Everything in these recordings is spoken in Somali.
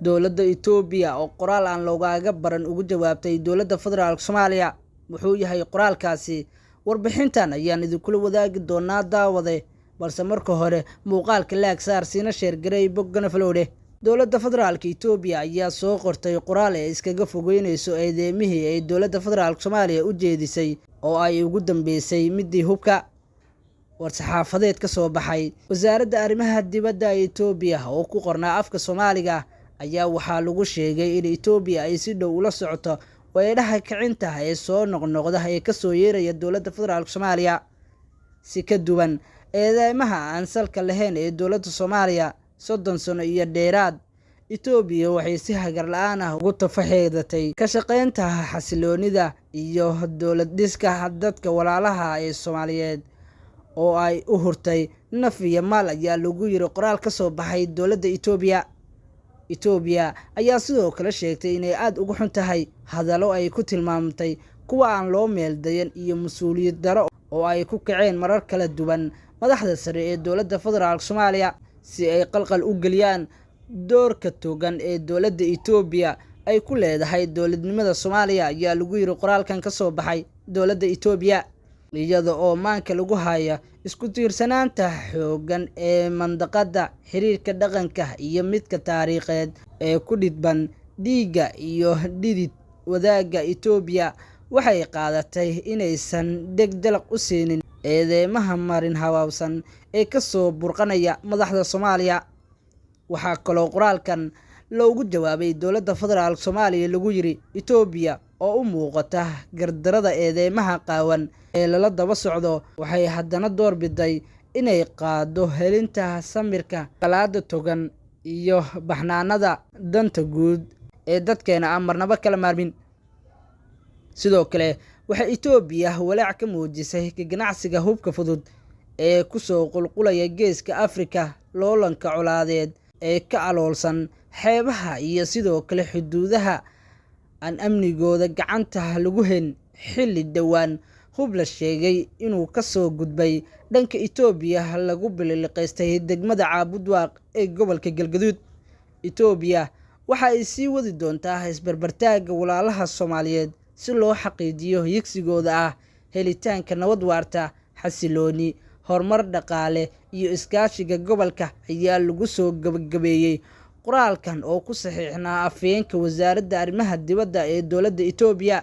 dowladda Itoobiya oo qoraal aan loogaga baran ugu jawaabtay dowladda federaalka Soomaaliya wuxuu yahay qoraalkaasi warbixintan ayaan idinkula wadaagi doonaa daawade balse marka hore muuqaalka laag saar siina sheer garay boggana falowde dowladda federaalka Itoobiya ayaa soo qortay qoraal ay iskaga fogeynayso eedeemihii ay dowladda federaalka Soomaaliya u jeedisay oo ay ugu dambeysay midii hubka war-saxaafadeed ka soo baxay wasaaradda arrimaha dibadda Itoobiya oo ku qornaa afka Soomaaliga ayaa waxaa lagu sheegay in Itoobiya ay si dhow ula socoto weedhaha kicinta ee soo noqnoqda ee ka soo yeeraya dowladda federaalka Soomaaliya si ka duwan eedeymaha aan salka lahayn ee dowladda Soomaaliya 30 sano iyo dheeraad Itoobiya waxay si hagar la'aan ah ugu tafaxeedatay ka shaqeynta xasiloonida iyo dowlad dhiska dadka walaalaha ee Soomaaliyeed oo ay u hurtay naf iyo maal ayaa lagu yiri qoraal ka soo baxay dowladda Itoobiya ayaa sidoo kale sheegtay inay aad ugu xun tahay hadallo ay ku tilmaamtay kuwa aan loo meel dayan iyo mas'uuliyad daro oo ay ku kaceen marar kala duwan madaxda sare ee dowladda federaalka Soomaaliya si ay qalqal u galiyaan doorka togan ee dowladda Itoobiya ay ku leedahay dowladnimada Soomaaliya ayaa lagu yiri qoraalkan ka soo baxay dowladda Itoobiya iyada oo maanka lagu haya isku tiirsanaanta xooggan ee mandaqada xiriirka dhaqanka iyo midka taariikheed ee ku dhidban dhiigga iyo dhidid wadaaga Itoobiya waxay qaadatay inaysan degdeg u siinin eedeymaha marin hawaabsan ee ka soo burqanaya madaxda Soomaaliya waxaa kaloo qoraalkan loogu jawaabay dowladda federaalka Soomaaliya lagu yiri Itoobiya oo u muuqata gardarada eedeymaha qaawan ee lala daba socdo waxay haddana door biday inay qaado helinta samirka qalaada togan iyo baxnaanada danta guud ee dadkeena amarnaba kala maarmin sidoo kale waxa Itoobiya walaac ka muujisay ganacsiga hubka fudud ee ku soo qulqulaya geeska Afrika loolanka colaadeed ee ka aloolsan xeebaha iyo sidoo kale xuduudaha aan amnigooda gacanta lagu hayn xilli dhawaan hub la sheegay inuu ka soo gudbay dhanka Itoobiya lagu biliqaystay degmada Caabudwaaq ee gobolka Galgaduud Itoobiya waxa ay sii wadi doontaa isbarbartaaga walaalaha Soomaaliyeed si loo xaqiijiyo higsigooda ah helitaanka nabad waarta xasilooni horumar dhaqaale iyo iskaashiga gobolka ayaa lagu soo gabagabeeyay qoraalkan oo ku saxiixnaa afhayeenka wasaaradda arrimaha dibadda ee dowladda Itoobiya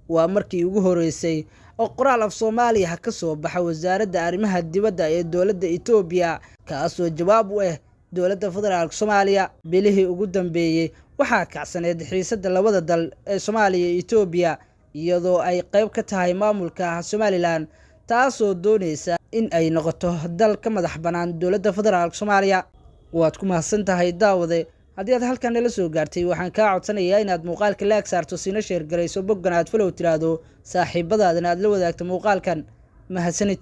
waa markii ugu horeysay oo qoraal af Soomaaliya ka soo baxay wasaaradda arrimaha dibadda ee dowladda Itoobiya kaas oo jawaab u ah dowladda federaalka Soomaaliya bilihii ugu dambeeyay waxaa kacsaneed xiisadda labada dal ee Soomaaliya iyo Itoobiya iyadoo ay qayb ka tahay maamulka Somaliland taasoo doonaysa in ay noqoto dal ka madax banaan dowladda federaalka Soomaaliya waad ku mahadsantahay daawade haddii aad halkan nala soo gaartay waxaan kaa codsanayaa inaad muuqaalka laag saarto siina sheer garayso boggan aad follow tiraado saaxiibadaadana aad la wadaagto muuqaalkan mahadsanid